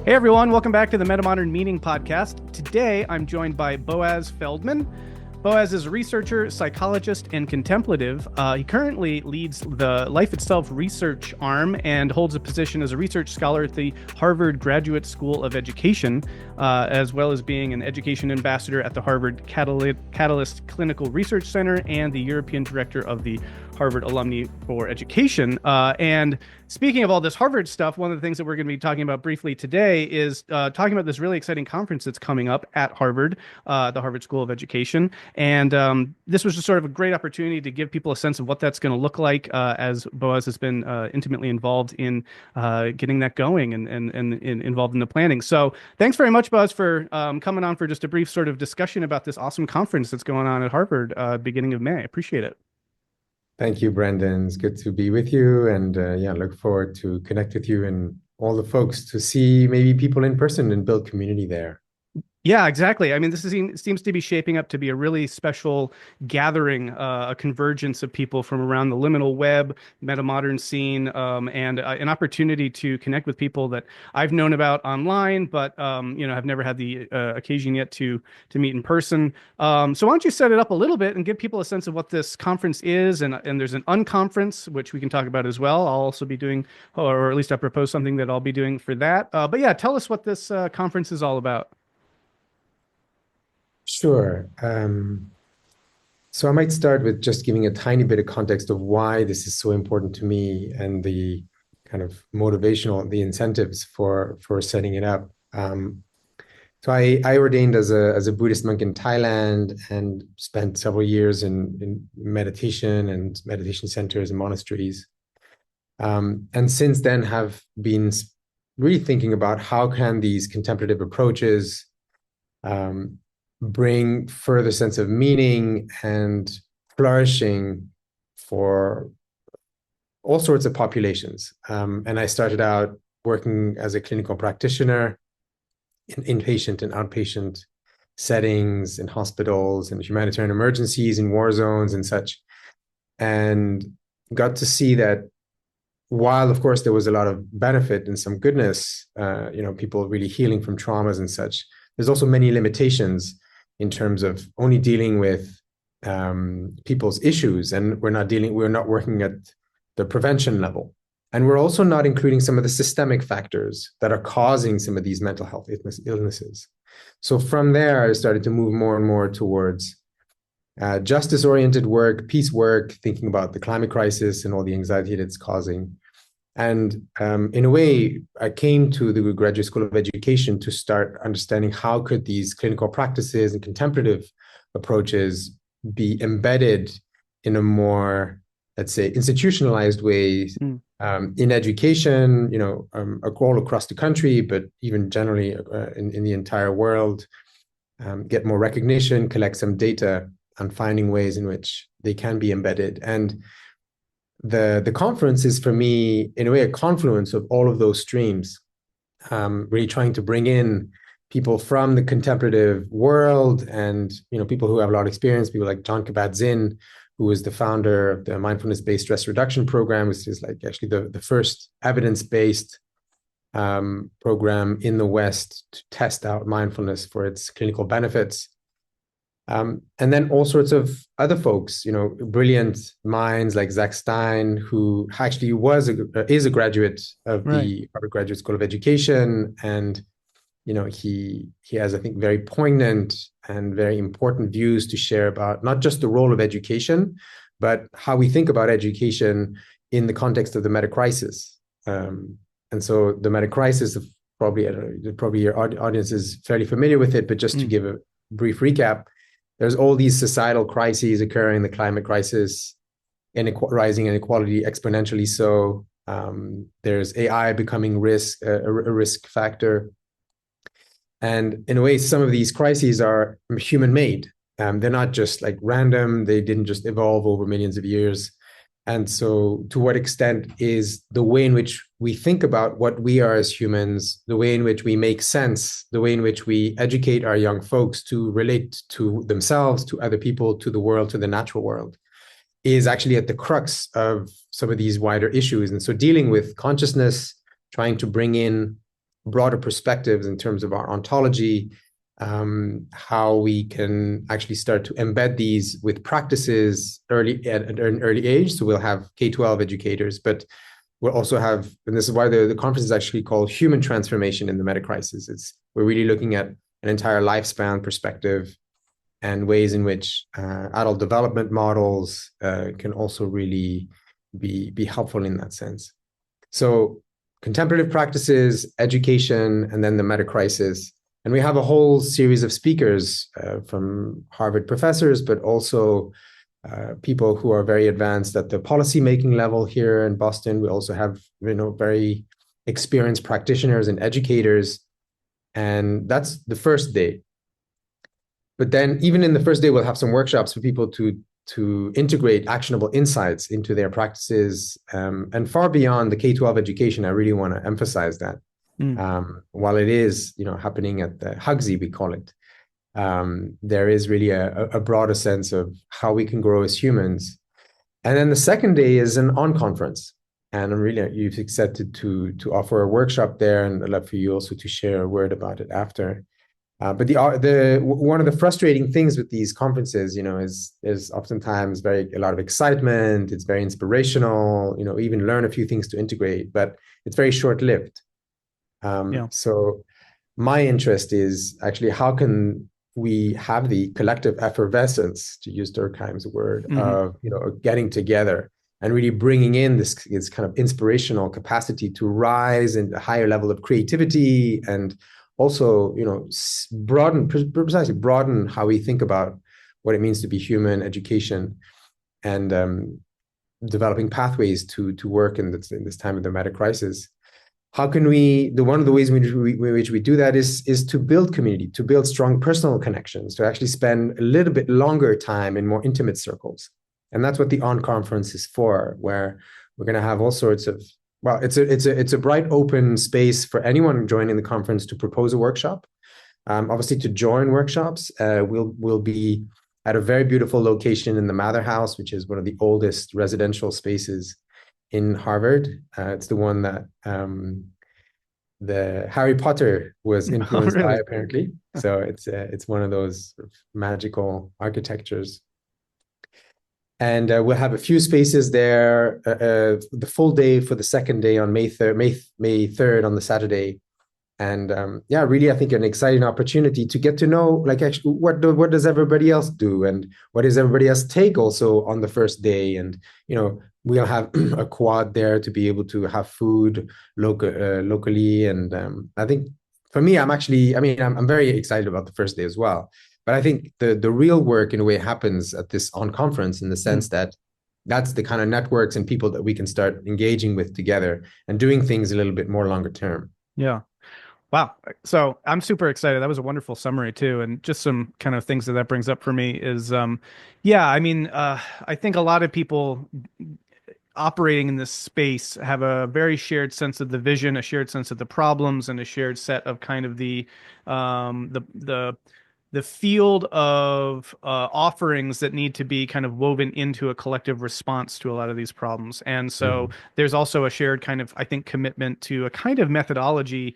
Hey everyone, welcome back to the Metamodern Meaning Podcast. Today I'm joined by Boaz Feldman. Boaz is a researcher, psychologist, and contemplative. He currently leads the Life Itself research arm and holds a position as a research scholar at the Harvard Graduate School of Education, as well as being an education ambassador at the Harvard Catalyst Clinical Research Center and the European director of the Harvard Alumni for Education. And speaking of all this Harvard stuff, one of the things that we're going to be talking about briefly today is talking about this really exciting conference that's coming up at Harvard, the Harvard School of Education. And this was just sort of a great opportunity to give people a sense of what that's going to look like, as Boaz has been intimately involved in getting that going and involved in the planning. So thanks very much, Boaz, for coming on for just a brief sort of discussion about this awesome conference that's going on at Harvard beginning of May. I appreciate it. Thank you, Brendan. It's good to be with you, and look forward to connect with you and all the folks to see maybe people in person and build community there. Yeah, exactly. I mean, this seems to be shaping up to be a really special gathering, a convergence of people from around the liminal web, metamodern scene, and an opportunity to connect with people that I've known about online, but have never had the occasion yet to meet in person. So why don't you set it up a little bit and give people a sense of what this conference is, and there's an Unconference, which we can talk about as well. I'll also be doing, or at least I propose something that I'll be doing for that. But yeah, tell us what this conference is all about. Sure. So I might start with just giving a tiny bit of context of why this is so important to me and the kind of the incentives for setting it up. So I ordained as a Buddhist monk in Thailand and spent several years in meditation and meditation centers and monasteries. And since then have been really thinking about how can these contemplative approaches bring further sense of meaning and flourishing for all sorts of populations. And I started out working as a clinical practitioner in inpatient and outpatient settings, in hospitals, and humanitarian emergencies, in war zones and such, and got to see that while, of course, there was a lot of benefit and some goodness, people really healing from traumas and such, there's also many limitations in terms of only dealing with people's issues, and we're not working at the prevention level. And we're also not including some of the systemic factors that are causing some of these mental health illnesses. So from there, I started to move more and more towards justice-oriented work, peace work, thinking about the climate crisis and all the anxiety that it's causing. And in a way, I came to the Graduate School of Education to start understanding how could these clinical practices and contemplative approaches be embedded in a more, let's say, institutionalized way in education, all across the country, but even generally in the entire world, get more recognition, collect some data, and finding ways in which they can be embedded. And the conference is, for me, in a way, a confluence of all of those streams, really trying to bring in people from the contemplative world and, people who have a lot of experience, people like Jon Kabat-Zinn, who is the founder of the mindfulness-based stress reduction program, which is like actually the first evidence-based program in the West to test out mindfulness for its clinical benefits. And then all sorts of other folks, brilliant minds like Zach Stein, who actually is a graduate of the Harvard Graduate School of Education. And, he has, I think, very poignant and very important views to share about not just the role of education, but how we think about education in the context of the metacrisis. And so the metacrisis, probably your audience is fairly familiar with it, but just to give a brief recap, there's all these societal crises occurring, the climate crisis, rising inequality exponentially so. There's AI becoming a risk factor. And in a way, some of these crises are human-made. They're not just like random. They didn't just evolve over millions of years. And so to what extent is the way in which we think about what we are as humans, the way in which we make sense, the way in which we educate our young folks to relate to themselves, to other people, to the world, to the natural world, is actually at the crux of some of these wider issues. And so dealing with consciousness, trying to bring in broader perspectives in terms of our ontology, how we can actually start to embed these with practices early at an early age. So we'll have K-12 educators, but we'll also have, and this is why the conference is actually called Human Transformation in the Metacrisis. We're really looking at an entire lifespan perspective and ways in which adult development models can also really be helpful in that sense. So contemplative practices, education, and then the metacrisis. And we have a whole series of speakers from Harvard professors, but also people who are very advanced at the policy-making level here in Boston. We also have, very experienced practitioners and educators. And that's the first day. But then even in the first day, we'll have some workshops for people to integrate actionable insights into their practices. And far beyond the K-12 education, I really want to emphasize that. While it is, happening at the Hugsy, we call it, there is really a broader sense of how we can grow as humans. And then the second day is an Unconference. And you've accepted to offer a workshop there, and I'd love for you also to share a word about it after. But one of the frustrating things with these conferences, is oftentimes a lot of excitement. It's very inspirational, even learn a few things to integrate, but it's very short-lived. So my interest is actually how can we have the collective effervescence, to use Durkheim's word, of getting together and really bringing in this kind of inspirational capacity to rise in a higher level of creativity, and also, broaden how we think about what it means to be human, education, and developing pathways to work in this time of the meta crisis. How can one of the ways in which we do that is to build community, to build strong personal connections, to actually spend a little bit longer time in more intimate circles. And that's what the Unconference is for, where we're going to have all sorts of, well, it's a bright open space for anyone joining the conference to propose a workshop. Obviously, to join workshops, we'll be at a very beautiful location in the Mather House, which is one of the oldest residential spaces in Harvard. It's the one that the Harry Potter was influenced by, apparently. So it's one of those sort of magical architectures. And we'll have a few spaces there, the full day for the second day on May 3rd on the Saturday. And really, I think an exciting opportunity to get to know, like, actually, what does everybody else do, and what is everybody else take also on the first day. And, we'll have a quad there to be able to have food locally. And I think for me, I'm very excited about the first day as well. But I think the real work, in a way, happens at this Unconference, in the sense that that's the kind of networks and people that we can start engaging with together and doing things a little bit more longer term. Yeah. Wow. So I'm super excited. That was a wonderful summary too. And just some kind of things that brings up for me is, I think a lot of people operating in this space have a very shared sense of the vision, a shared sense of the problems, and a shared set of kind of the field of offerings that need to be kind of woven into a collective response to a lot of these problems. And so there's also a shared kind of, I think, commitment to a kind of methodology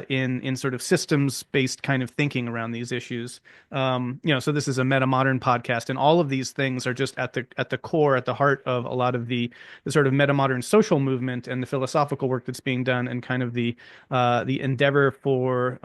in sort of systems-based kind of thinking around these issues. So this is a Metamodern podcast, and all of these things are just at the core, at the heart of a lot of the sort of Metamodern social movement and the philosophical work that's being done, and kind of the endeavor for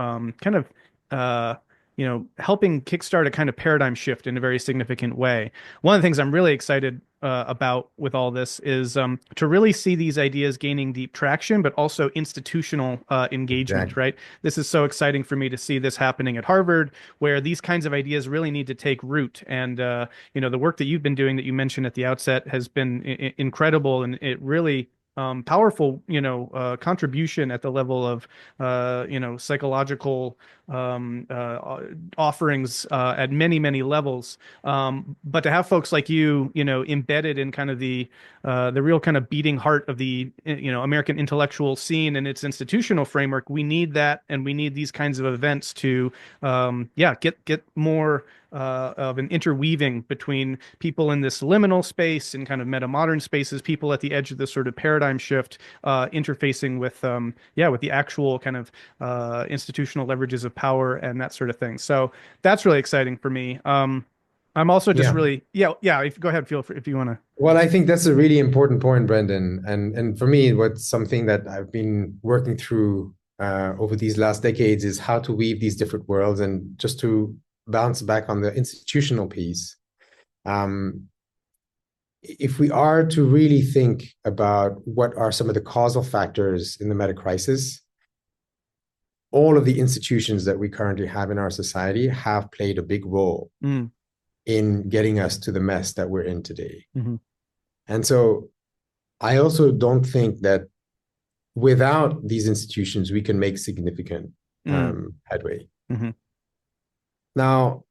helping kickstart a kind of paradigm shift in a very significant way. One of the things I'm really excited about with all this is to really see these ideas gaining deep traction, but also institutional engagement, Exactly. right? This is so exciting for me to see this happening at Harvard, where these kinds of ideas really need to take root. And, the work that you've been doing that you mentioned at the outset has been incredible, and it really powerful, contribution at the level of, psychological offerings at many, many levels. But to have folks like you, embedded in kind of the real kind of beating heart of the, American intellectual scene and its institutional framework, we need that, and we need these kinds of events to, get more of an interweaving between people in this liminal space and kind of metamodern spaces, people at the edge of this sort of paradigm shift, interfacing with with the actual kind of institutional leverages of power and that sort of thing. So that's really exciting for me. I'm also just Yeah. really Go ahead, feel free if you want to. Well, I think that's a really important point, Brendan. And for me, what's something that I've been working through over these last decades is how to weave these different worlds. And just to bounce back on the institutional piece, um, if we are to really think about what are some of the causal factors in the meta crisis, all of the institutions that we currently have in our society have played a big role Mm, in getting us to the mess that we're in today. hmm And so I also don't think that without these institutions, we can make significant mm, headway. hmm Now,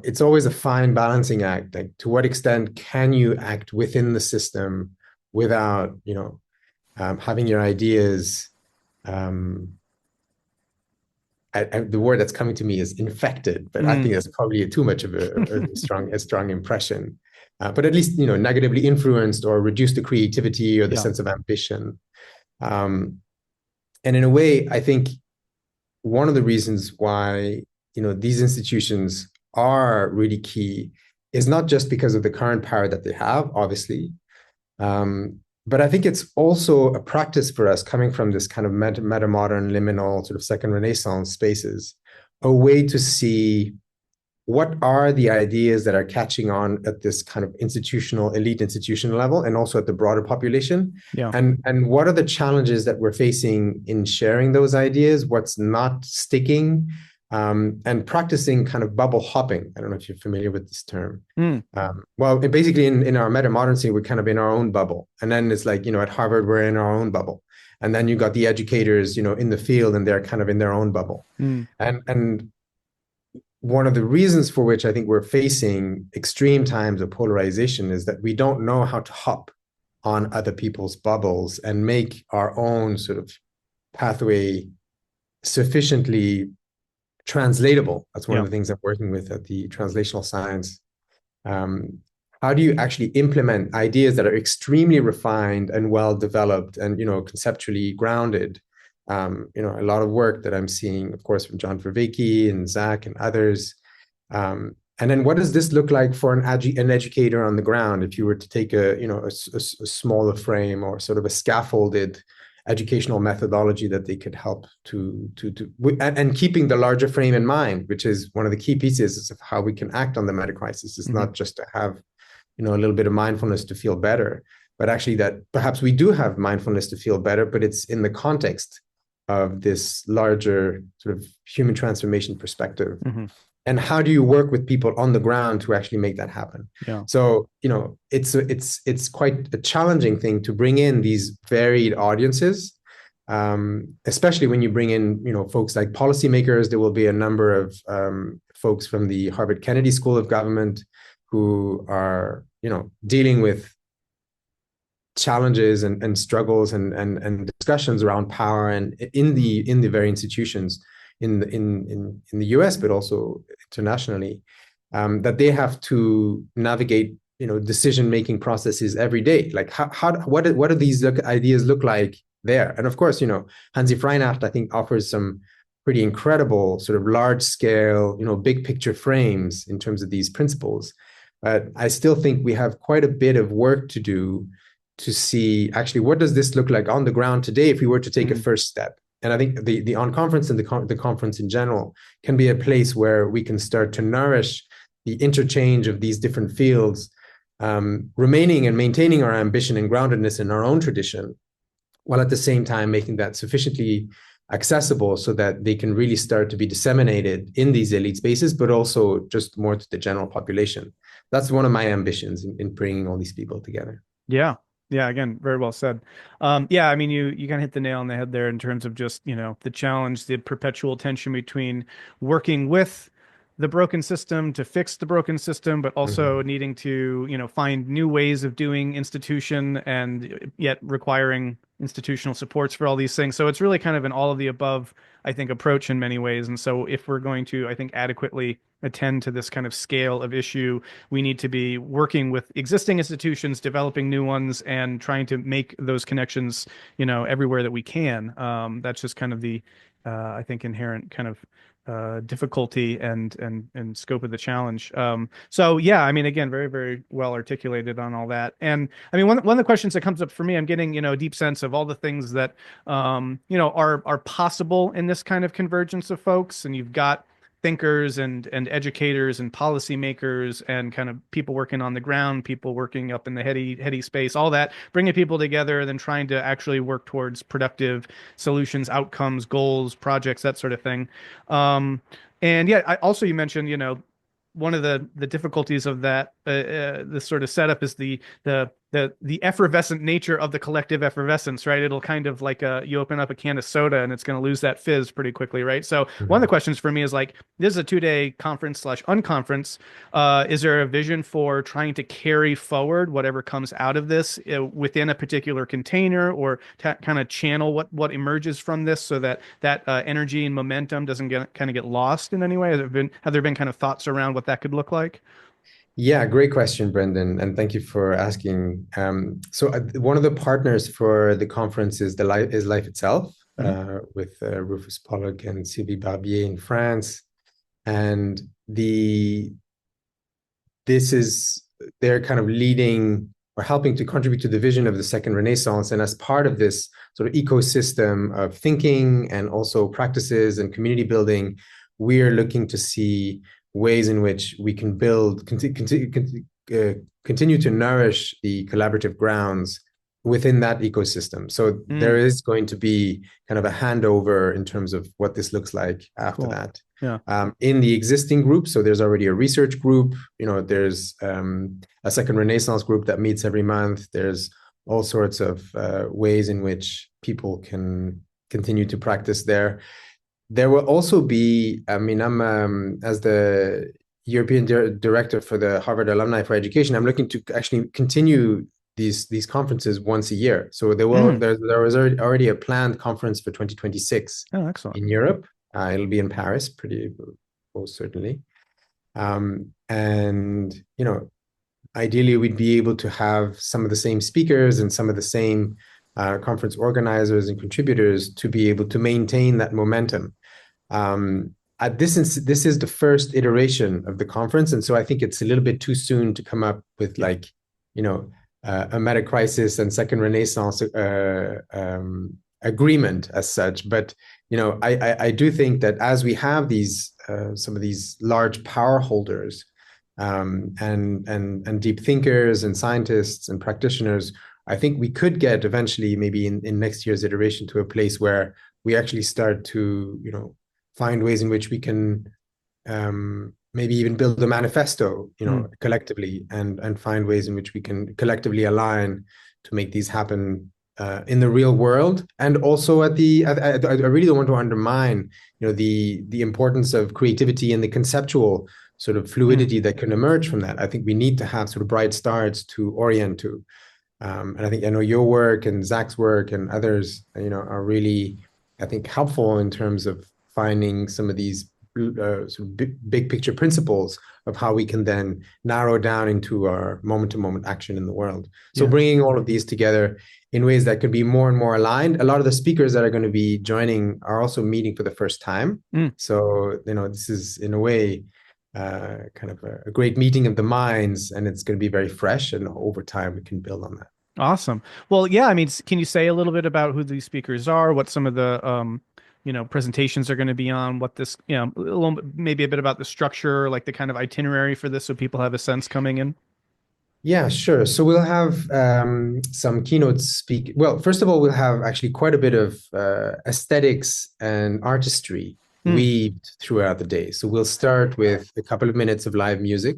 it's always a fine balancing act. Like, to what extent can you act within the system without, having your ideas? Um, the word that's coming to me is infected, but I think mm, that's probably too much of a strong impression. But at least, negatively influenced or reduce the creativity or the yeah. sense of ambition. Um, and in a way, I think one of the reasons why these institutions are really key is not just because of the current power that they have, obviously, but I think it's also a practice for us coming from this kind of metamodern, liminal, sort of second Renaissance spaces, a way to see what are the ideas that are catching on at this kind of elite institutional level, and also at the broader population, Yeah. and what are the challenges that we're facing in sharing those ideas, what's not sticking, and practicing kind of bubble hopping. I don't know if you're familiar with this term. Mm, Well, basically in our metamodern scene, we're kind of in our own bubble. And then it's like, at Harvard, we're in our own bubble. And then you got the educators, in the field, and they're kind of in their own bubble. mm, And one of the reasons for which I think we're facing extreme times of polarization is that we don't know how to hop on other people's bubbles and make our own sort of pathway sufficiently translatable. That's one of yeah. the things I'm working with at the translational science. Um, how do you actually implement ideas that are extremely refined and well developed and conceptually grounded? A lot of work that I'm seeing, of course, from John Vervaeke and Zach and others. And then what does this look like for an educator on the ground if you were to take a smaller frame or sort of a scaffolded educational methodology that they could help and keeping the larger frame in mind, which is one of the key pieces of how we can act on the meta crisis. It's hmm not just to have a little bit of mindfulness to feel better, but actually that perhaps we do have mindfulness to feel better, but it's in the context of this larger sort of human transformation perspective. hmm And how do you work with people on the ground to actually make that happen? Yeah. So, it's quite a challenging thing to bring in these varied audiences, especially when you bring in, folks like policymakers. There will be a number of folks from the Harvard Kennedy School of Government who are, dealing with challenges and struggles and discussions around power and in the very institutions in the US, but also internationally, that they have to navigate, decision-making processes every day. Like what do these ideas look like there? And of course, Hansi Freinacht, I think, offers some pretty incredible sort of large-scale, big picture frames in terms of these principles. But I still think we have quite a bit of work to do to see actually what does this look like on the ground today if we were to take a first step. And I think the Unconference and the conference in general can be a place where we can start to nourish the interchange of these different fields, remaining and maintaining our ambition and groundedness in our own tradition, while at the same time making that sufficiently accessible so that they can really start to be disseminated in these elite spaces, but also just more to the general population. That's one of my ambitions in bringing all these people together. Yeah. Yeah, again, very well said. Yeah, I mean, you kind of hit the nail on the head there in terms of just, the challenge, the perpetual tension between working with the broken system to fix the broken system, but also needing to, find new ways of doing institution and yet requiring institutional supports for all these things. So it's really kind of an all of the above, I think, approach in many ways. And so if we're going to, I think, adequately attend to this kind of scale of issue, we need to be working with existing institutions, developing new ones, and trying to make those connections, everywhere that we can. That's just kind of the, I think, inherent kind of difficulty and scope of the challenge. So yeah, I mean, again, very, very well articulated on all that. And I mean, one of the questions that comes up for me, I'm getting, a deep sense of all the things that, are possible in this kind of convergence of folks. And you've got thinkers and educators and policymakers and kind of people working on the ground, people working up in the heady space, all that, bringing people together and then trying to actually work towards productive solutions, outcomes, goals, projects, that sort of thing. And yeah, you mentioned, one of the difficulties of that this sort of setup is the effervescent nature of the collective effervescence, right? It'll kind of like you open up a can of soda and it's going to lose that fizz pretty quickly, right? So one of the questions for me is like, this is a 2-day conference slash unconference. Is there a vision for trying to carry forward whatever comes out of this within a particular container, or kind of channel what emerges from this, so that energy and momentum doesn't get lost in any way? Have there been kind of thoughts around what that could look like? Yeah, great question, Brendan, and thank you for asking. One of the partners for the conference is Life Itself, with Rufus Pollock and Sylvie Barbier in France, and they're kind of leading or helping to contribute to the vision of the second Renaissance. And as part of this sort of ecosystem of thinking and also practices and community building, we are looking to see ways in which we can continue to nourish the collaborative grounds within that ecosystem. So there is going to be kind of a handover in terms of what this looks like after that. Yeah. In the existing group, so there's already a research group, there's a second Renaissance group that meets every month. There's all sorts of ways in which people can continue to practice there. There will also be, I'm as the European director for the Harvard Alumni for Education, I'm looking to actually continue these conferences once a year. So there was already a planned conference for 2026 in Europe. It'll be in Paris, most certainly. Ideally, we'd be able to have some of the same speakers and some of the same conference organizers and contributors to be able to maintain that momentum. This is the first iteration of the conference, and so I think it's a little bit too soon to come up with a Metacrisis and Second Renaissance agreement as such. But I do think that as we have some of these large power holders and deep thinkers and scientists and practitioners, I think we could get eventually, maybe in next year's iteration, to a place where we actually start to find ways in which we can maybe even build a manifesto, collectively, and find ways in which we can collectively align to make these happen in the real world. And also I really don't want to undermine, the importance of creativity and the conceptual sort of fluidity that can emerge from that. I think we need to have sort of bright stars to orient to. And I know your work and Zach's work and others, are really, I think, helpful in terms of finding some of these sort of big picture principles of how we can then narrow down into our moment-to-moment action in the world. So bringing all of these together in ways that could be more and more aligned. A lot of the speakers that are going to be joining are also meeting for the first time. So, this is in a way kind of a great meeting of the minds, and it's going to be very fresh, and over time we can build on that. Awesome. Well, yeah, I mean, can you say a little bit about who these speakers are, what some of the presentations are going to be on, what this, maybe a bit about the structure, like the kind of itinerary for this, so people have a sense coming in? Yeah, sure. So we'll have some keynotes speak. Well, first of all, we'll have actually quite a bit of aesthetics and artistry weaved throughout the day. So we'll start with a couple of minutes of live music.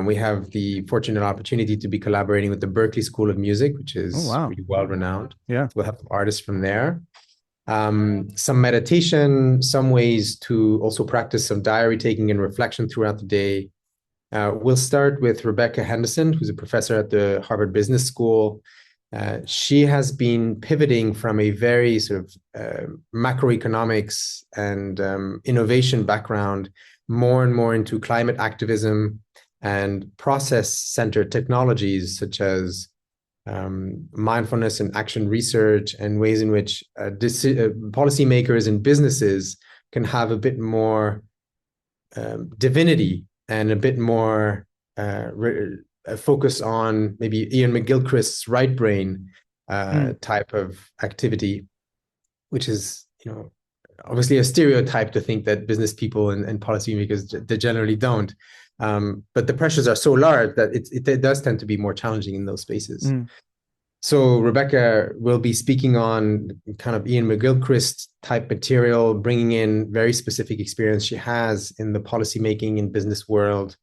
We have the fortunate opportunity to be collaborating with the Berklee School of Music, which is really well-renowned. Yeah. So we'll have artists from there. Some meditation, some ways to also practice some diary taking and reflection throughout the day. We'll start with Rebecca Henderson, who's a professor at the Harvard Business School. She has been pivoting from a very sort of macroeconomics and innovation background more and more into climate activism and process-centered technologies such as mindfulness and action research, and ways in which policymakers and businesses can have a bit more divinity and a bit more focus on maybe Ian McGilchrist's right brain type of activity, which is, obviously a stereotype to think that business people and policymakers, they generally don't. But the pressures are so large that it does tend to be more challenging in those spaces. So Rebecca will be speaking on kind of Ian McGilchrist type material, bringing in very specific experience she has in the policymaking and business world,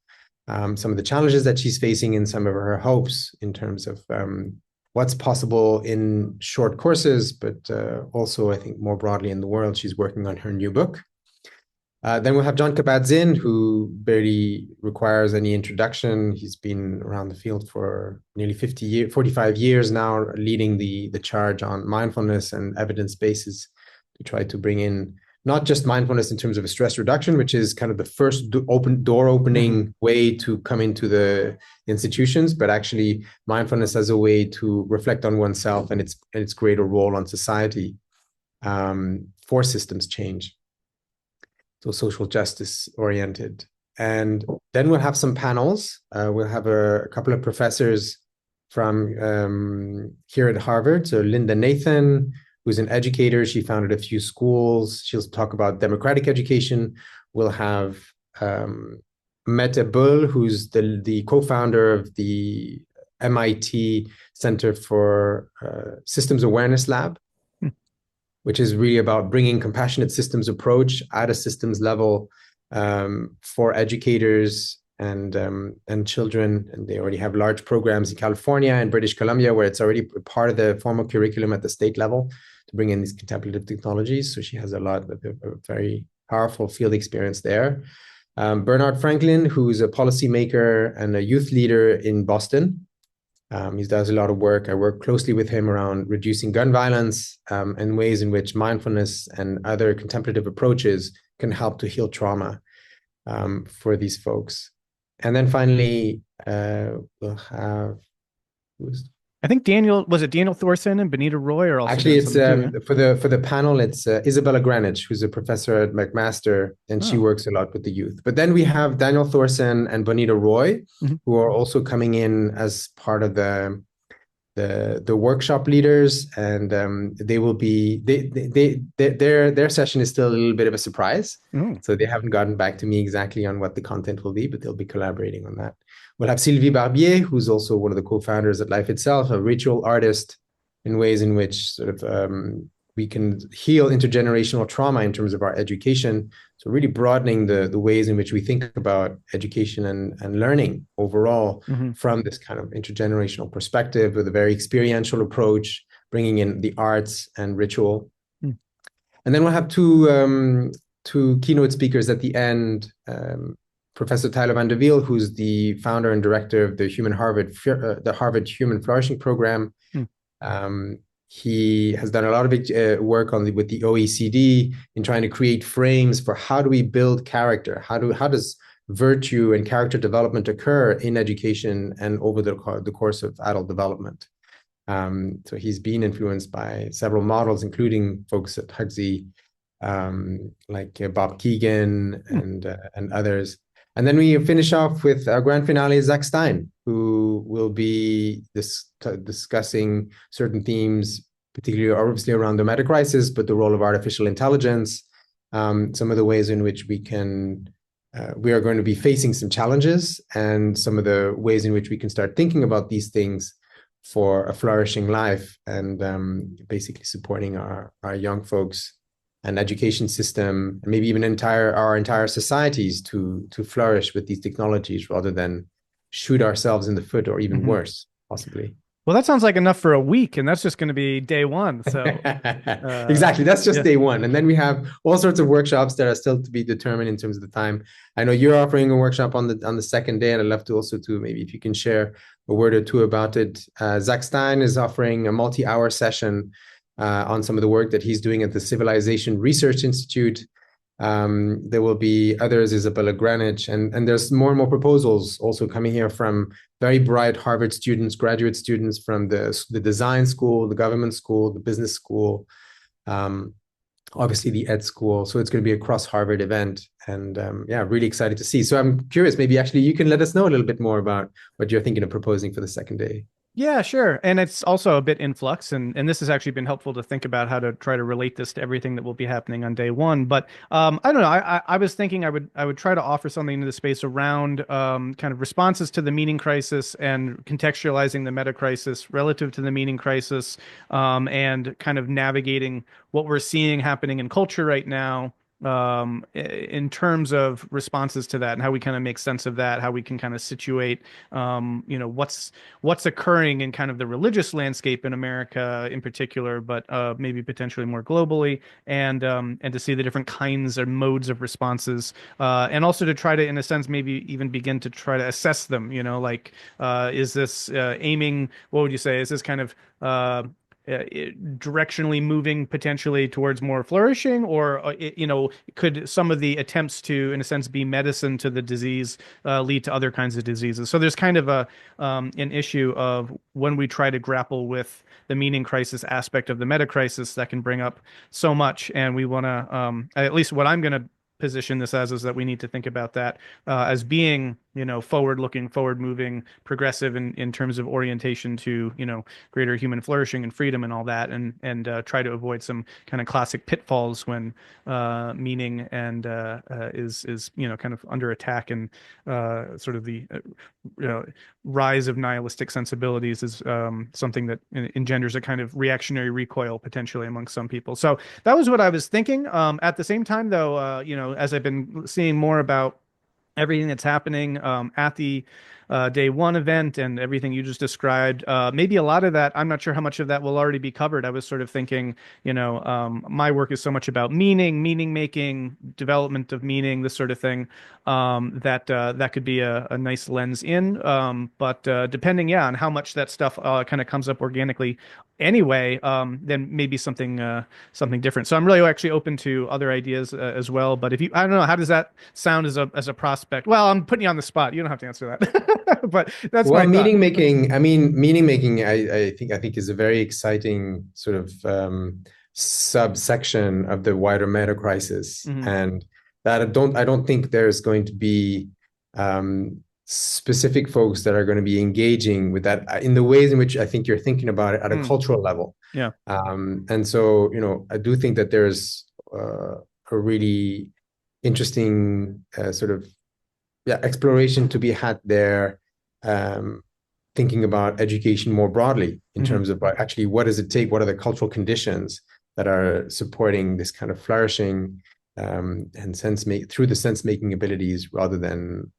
some of the challenges that she's facing, and some of her hopes in terms of what's possible in short courses, but also I think more broadly in the world. She's working on her new book. Then we'll have John Kabat-Zinn, who barely requires any introduction. He's been around the field for nearly 45 years now, leading the charge on mindfulness and evidence bases to try to bring in not just mindfulness in terms of a stress reduction, which is kind of the first door opening way to come into the institutions, but actually mindfulness as a way to reflect on oneself and its greater role on society for systems change. So social justice oriented. And then we'll have some panels. We'll have a couple of professors from here at Harvard. So Linda Nathan, who's an educator. She founded a few schools. She'll talk about democratic education. We'll have Mette Bull, who's the co-founder of the MIT Center for Systems Awareness Lab, which is really about bringing compassionate systems approach at a systems level for educators and children. And they already have large programs in California and British Columbia, where it's already part of the formal curriculum at the state level to bring in these contemplative technologies. So she has a very powerful field experience there. Bernard Franklin, who's a policymaker and a youth leader in Boston. He does a lot of work. I work closely with him around reducing gun violence and ways in which mindfulness and other contemplative approaches can help to heal trauma for these folks. And then finally, we'll have I think Daniel Thorson and Benita Roy are also actually it's for the panel. It's Isabella Greenwich, who's a professor at McMaster, and she works a lot with the youth. But then we have Daniel Thorson and Bonita Roy, who are also coming in as part of the workshop leaders, and they will be their session is still a little bit of a surprise. So they haven't gotten back to me exactly on what the content will be, but they'll be collaborating on that. We'll have Sylvie Barbier, who's also one of the co-founders at Life Itself, a ritual artist, in ways in which sort of we can heal intergenerational trauma in terms of our education. So really broadening the ways in which we think about education and learning overall from this kind of intergenerational perspective, with a very experiential approach, bringing in the arts and ritual. And then we'll have two keynote speakers at the end. Professor Tyler Van der Wiel, who's the founder and director of the Harvard Human Flourishing Program. He has done a lot of work with the OECD in trying to create frames for how do we build character? How does virtue and character development occur in education and over the course of adult development? So he's been influenced by several models, including folks at Huxley, like Bob Keegan and others. And then we finish off with our grand finale, Zach Stein, who will be discussing certain themes, particularly obviously around the metacrisis, but the role of artificial intelligence, some of the ways in which we are going to be facing some challenges, and some of the ways in which we can start thinking about these things for a flourishing life, and basically supporting our young folks and education system, and maybe even our entire societies to flourish with these technologies, rather than shoot ourselves in the foot, or even worse, possibly. Well, that sounds like enough for a week, and that's just going to be day one. So exactly, that's just day one, and then we have all sorts of workshops that are still to be determined in terms of the time. I know you're offering a workshop on the second day, and I'd love to also maybe if you can share a word or two about it. Zach Stein is offering a multi-hour session on some of the work that he's doing at the Civilization Research Institute, There will be others, Isabella Greenwich, and there's more and more proposals also coming here from very bright Harvard students, graduate students from the design school, the government school, the business school, obviously the ed school. So it's going to be a cross Harvard event, and yeah, really excited to see. So I'm curious, maybe actually you can let us know a little bit more about what you're thinking of proposing for the second day. Yeah, sure. And it's also a bit in flux, and this has actually been helpful to think about how to try to relate this to everything that will be happening on day one. But I don't know. I was thinking I would try to offer something into the space around kind of responses to the meaning crisis and contextualizing the meta crisis relative to the meaning crisis, and kind of navigating what we're seeing happening in culture right now, in terms of responses to that and how we kind of make sense of that, how we can kind of situate, what's occurring in kind of the religious landscape in America in particular, but maybe potentially more globally, and to see the different kinds or modes of responses, and also to try to, in a sense, maybe even begin to try to assess them. Like, is this aiming? What would you say? Is this kind of directionally moving potentially towards more flourishing, or could some of the attempts to, in a sense, be medicine to the disease lead to other kinds of diseases? So there's kind of an issue of when we try to grapple with the meaning crisis aspect of the meta crisis that can bring up so much, and we want to, at least what I'm going to position this as, is that we need to think about that as being, forward-looking, forward-moving, progressive in terms of orientation to, greater human flourishing and freedom and all that, and try to avoid some kind of classic pitfalls when meaning and is kind of under attack, and sort of the rise of nihilistic sensibilities is something that engenders a kind of reactionary recoil potentially among some people. So that was what I was thinking. At the same time, though, as I've been seeing more about everything that's happening at the day one event and everything you just described, maybe a lot of that, I'm not sure how much of that will already be covered. I was sort of thinking, my work is so much about meaning making, development of meaning, this sort of thing, that could be a nice lens in. But depending, on how much that stuff kind of comes up organically anyway, then maybe something different. So I'm really actually open to other ideas as well. But if I don't know, how does that sound as a prospect? Well, I'm putting you on the spot. You don't have to answer that, but that's my thought. Meaning making. I mean, meaning making. I think is a very exciting sort of subsection of the wider meta crisis, and that I don't think there's going to be specific folks that are going to be engaging with that in the ways in which I think you're thinking about it at a cultural level. Yeah. And so, I do think that there's a really interesting sort of exploration to be had there, thinking about education more broadly in terms of actually what does it take, what are the cultural conditions that are supporting this kind of flourishing and through the sense-making abilities rather than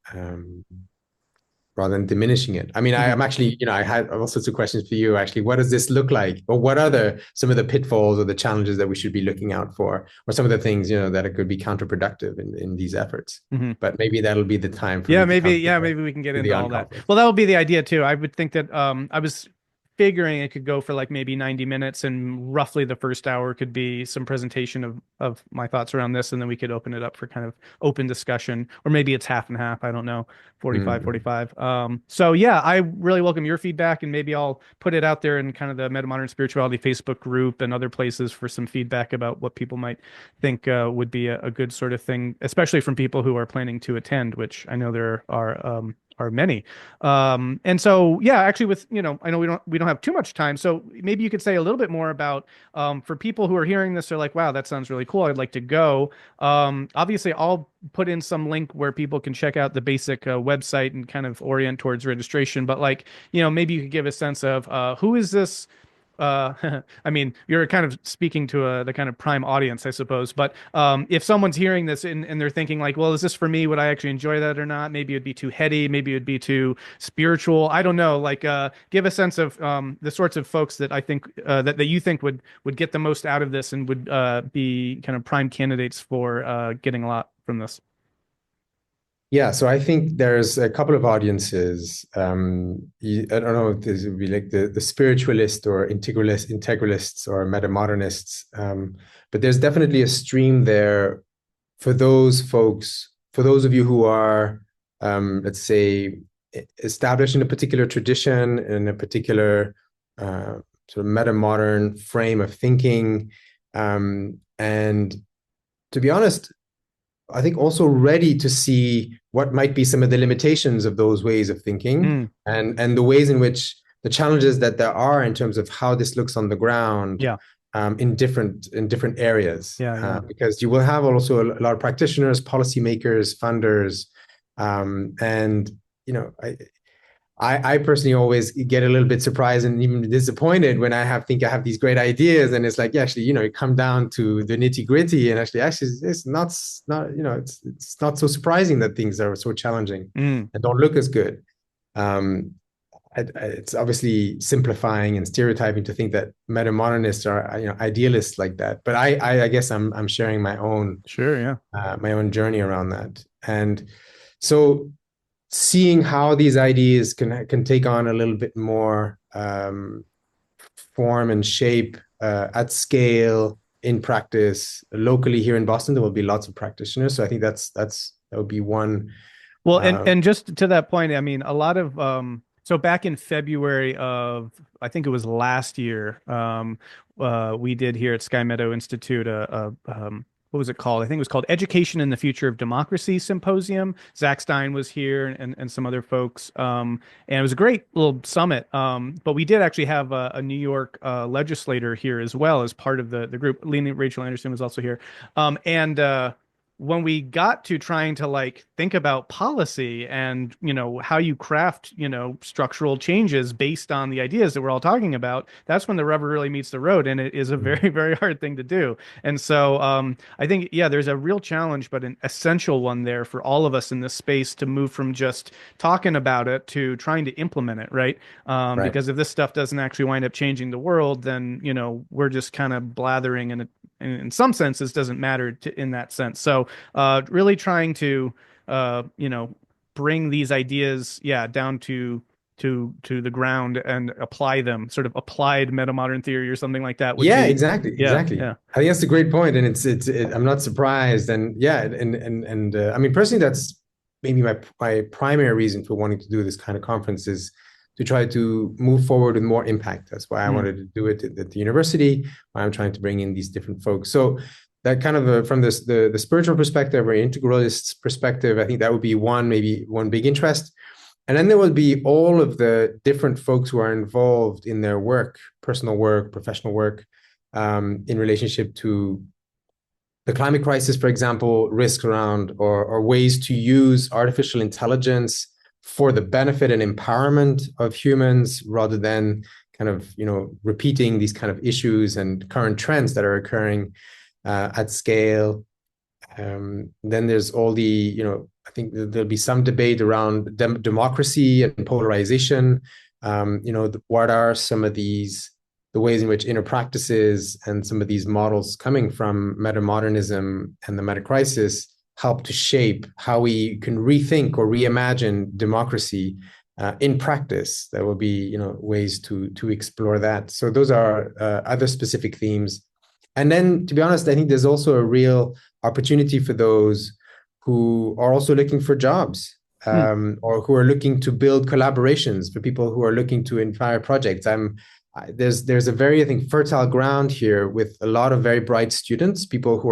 diminishing it. I mean, I'm actually, I had all sorts of questions for you, actually. What does this look like? Or what are some of the pitfalls or the challenges that we should be looking out for? Or some of the things, that it could be counterproductive in these efforts. But maybe that'll be the time for maybe we can get into all that. Well, that would be the idea too. I would think that I was figuring it could go for like maybe 90 minutes, and roughly the first hour could be some presentation of my thoughts around this, and then we could open it up for kind of open discussion, or maybe it's half and half, I don't know, 45. So yeah, I really welcome your feedback, and maybe I'll put it out there in kind of the Metamodern Spirituality Facebook group and other places for some feedback about what people might think would be a good sort of thing, especially from people who are planning to attend, which I know there are many. And so, actually with, I know we don't have too much time. So maybe you could say a little bit more about, for people who are hearing this, they're like, wow, that sounds really cool, I'd like to go. Obviously I'll put in some link where people can check out the basic website and kind of orient towards registration. But like, maybe you could give a sense of who is this? I mean, you're kind of speaking to the kind of prime audience, I suppose. But if someone's hearing this and they're thinking like, well, is this for me? Would I actually enjoy that or not? Maybe it'd be too heady. Maybe it'd be too spiritual. I don't know. Like, give a sense of the sorts of folks that I think that you think would get the most out of this and would be kind of prime candidates for getting a lot from this. Yeah, so I think there's a couple of audiences. I don't know if this would be like the spiritualist or integralists or metamodernists, but there's definitely a stream there for those folks, for those of you who are, let's say, established in a particular tradition, in a particular sort of metamodern frame of thinking, and to be honest, I think also ready to see what might be some of the limitations of those ways of thinking, and the ways in which the challenges that there are in terms of how this looks on the ground, Yeah. in different areas. Yeah. Because you will have also a lot of practitioners, policymakers, funders, and you know, I personally always get a little bit surprised and even disappointed when I think I have these great ideas, and it's like, yeah, actually, you know, you come down to the nitty gritty, and actually, it's not, you know, it's not so surprising that things are so challenging and don't look as good. It's obviously simplifying and stereotyping to think that metamodernists are, you know, idealists like that. But I guess I'm sharing my own my own journey around that, and so seeing how these ideas can take on a little bit more form and shape at scale in practice locally here in Boston. There will be lots of practitioners, so I think that would be one. Well, and just to that point, I mean, a lot of so back in February of, I think it was last year, we did here at Sky Meadow Institute what was it called? I think it was called Education in the Future of Democracy Symposium. Zach Stein was here, and some other folks. And it was a great little summit. But we did actually have a New York legislator here as well as part of the group. Rachel Anderson was also here. And when we got to trying to like think about policy and, you know, how you craft, you know, structural changes based on the ideas that we're all talking about, that's when the rubber really meets the road. And it is a very, very hard thing to do. And so I think, yeah, there's a real challenge, but an essential one there for all of us in this space to move from just talking about it to trying to implement it, right? Because if this stuff doesn't actually wind up changing the world, then, you know, we're just kind of blathering, and in some senses doesn't matter in that sense. So really trying to you know, bring these ideas down to the ground and apply them, sort of applied metamodern theory or something like that would be exactly. I think that's a great point, and I'm not surprised. And I mean, personally, that's maybe my primary reason for wanting to do this kind of conference is to try to move forward with more impact. That's why I wanted to do it at the university. Why I'm trying to bring in these different folks. So that kind of from this the spiritual perspective or integralist perspective, I think that would be maybe one big interest. And then there will be all of the different folks who are involved in their work, personal work, professional work, in relationship to the climate crisis, for example, risks around or ways to use artificial intelligence for the benefit and empowerment of humans, rather than kind of, you know, repeating these kind of issues and current trends that are occurring at scale. Then there's all the, you know, I think there'll be some debate around democracy and polarization. You know, what are some of the ways in which inner practices and some of these models coming from metamodernism and the metacrisis help to shape how we can rethink or reimagine democracy in practice. There will be, you know, ways to explore that. So those are other specific themes. And then, to be honest, I think there's also a real opportunity for those who are also looking for jobs, or who are looking to build collaborations, for people who are looking to inspire projects. There's a very, I think, fertile ground here with a lot of very bright students, people who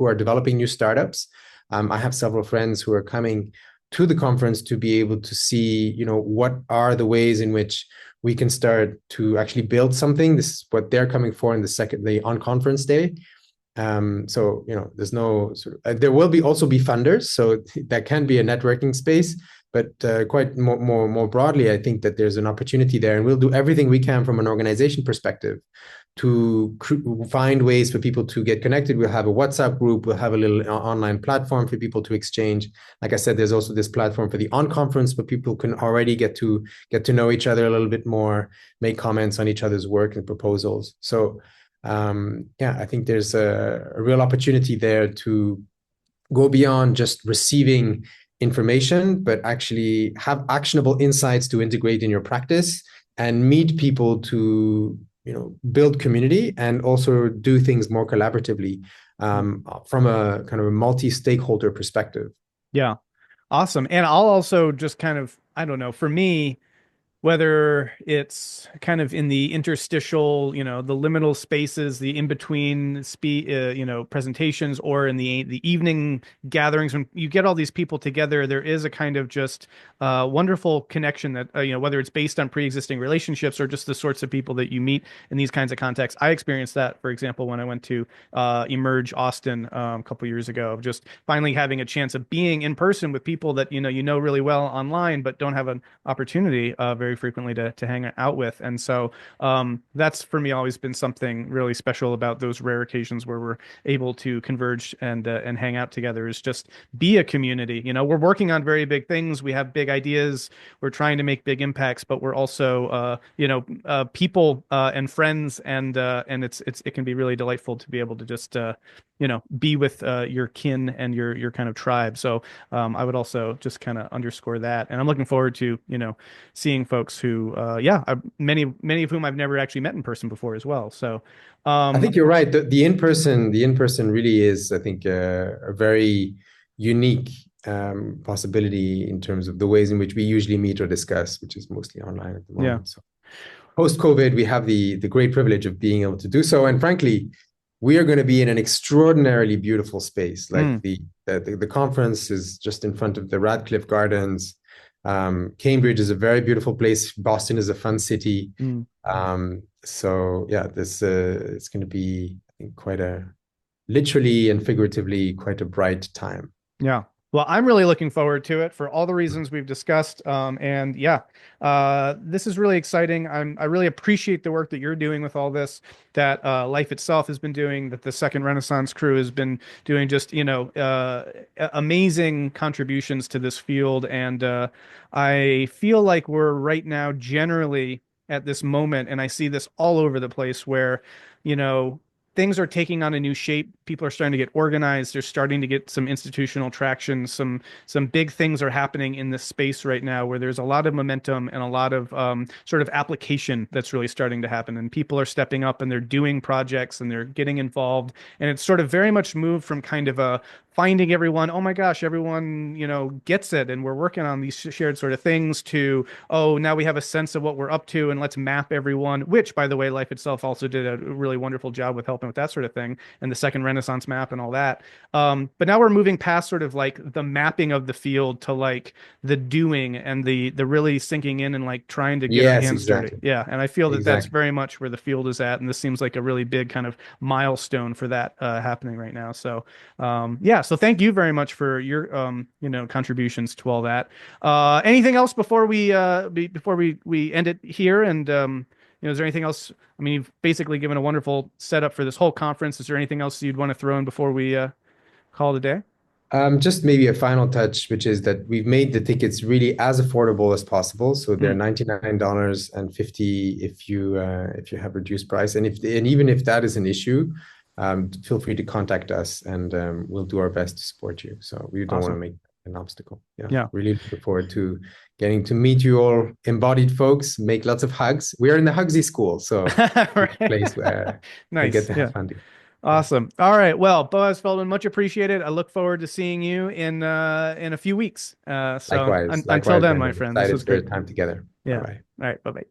are developing new startups. I have several friends who are coming to the conference to be able to see, you know, what are the ways in which we can start to actually build something. This is what they're coming for in the Unconference day. So, you know, there's no sort of, there will also be funders, so that can be a networking space. But quite more broadly, I think that there's an opportunity there, and we'll do everything we can from an organization perspective to find ways for people to get connected. We'll have a WhatsApp group. We'll have a little online platform for people to exchange. Like I said, there's also this platform for the Unconference, where people can already get to know each other a little bit more, make comments on each other's work and proposals. So I think there's a real opportunity there to go beyond just receiving information, but actually have actionable insights to integrate in your practice and meet people to, you know, build community and also do things more collaboratively. from a kind of a multi-stakeholder perspective. Yeah. Awesome. And I'll also just kind of, I don't know, for me, whether it's kind of in the interstitial, the liminal spaces, the in-between presentations, or in the evening gatherings when you get all these people together, there is a kind of just wonderful connection that, whether it's based on pre-existing relationships or just the sorts of people that you meet in these kinds of contexts. I experienced that, for example, when I went to Emerge Austin a couple years ago, just finally having a chance of being in person with people that, you know really well online, but don't have an opportunity very frequently to hang out with. And so that's for me always been something really special about those rare occasions where we're able to converge and hang out together, is just be a community. We're working on very big things. We have big ideas. We're trying to make big impacts, but we're also people and friends, and it can be really delightful to be able to just be with your kin and your kind of tribe. So I would also just kind of underscore that, and I'm looking forward to seeing folks who many of whom I've never actually met in person before as well. So I think you're right. The in person really is, I think, a very unique possibility in terms of the ways in which we usually meet or discuss, which is mostly online at the yeah. moment. So post-COVID, we have the great privilege of being able to do so. And frankly, we are going to be in an extraordinarily beautiful space. Like the conference is just in front of the Radcliffe Gardens. Cambridge is a very beautiful place. Boston is a fun city. So yeah, this it's going to be, I think, literally and figuratively, quite a bright time. Yeah. Well, I'm really looking forward to it for all the reasons we've discussed. And yeah, this is really exciting. I really appreciate the work that you're doing with all this, that Life itself has been doing, that the Second Renaissance crew has been doing, just, amazing contributions to this field. And I feel like we're right now generally at this moment, and I see this all over the place, where, you know, things are taking on a new shape. People are starting to get organized. They're starting to get some institutional traction. Some big things are happening in this space right now, where there's a lot of momentum and a lot of sort of application that's really starting to happen. And people are stepping up and they're doing projects and they're getting involved. And it's sort of very much moved from kind of a finding everyone, oh my gosh, everyone, gets it, and we're working on these shared sort of things, to, oh, now we have a sense of what we're up to and let's map everyone, which, by the way, Life itself also did a really wonderful job with helping with that sort of thing, and the Second Renaissance map and all that. But now we're moving past sort of like the mapping of the field to like the doing and the really sinking in and like trying to get our Yes, hands dirty. exactly. Yeah, and I feel that that's Exactly. very much where the field is at, and this seems like a really big kind of milestone for that happening right now. So yeah, so thank you very much for your contributions to all that. Anything else before we end it here? And is there anything else? I mean, you've basically given a wonderful setup for this whole conference. Is there anything else you'd want to throw in before we call it a day? Just maybe a final touch, which is that we've made the tickets really as affordable as possible. So they're Mm, $99.50 if you have reduced price, and even if that is an issue, feel free to contact us, and we'll do our best to support you. So we don't want to awesome. make an obstacle. Yeah, Yeah. really looking forward to getting to meet you all, embodied folks. Make lots of hugs. We are in the Hugsy School, so it's a place where we get Nice. to have Yeah. fun together. Yeah. Awesome. All right. Well, Boaz Feldman, much appreciated. I look forward to seeing you in a few weeks. So Likewise, until likewise, then, my Brandon. friend, this Excited was for great. your time together. Bye Yeah. bye. All right. Bye bye.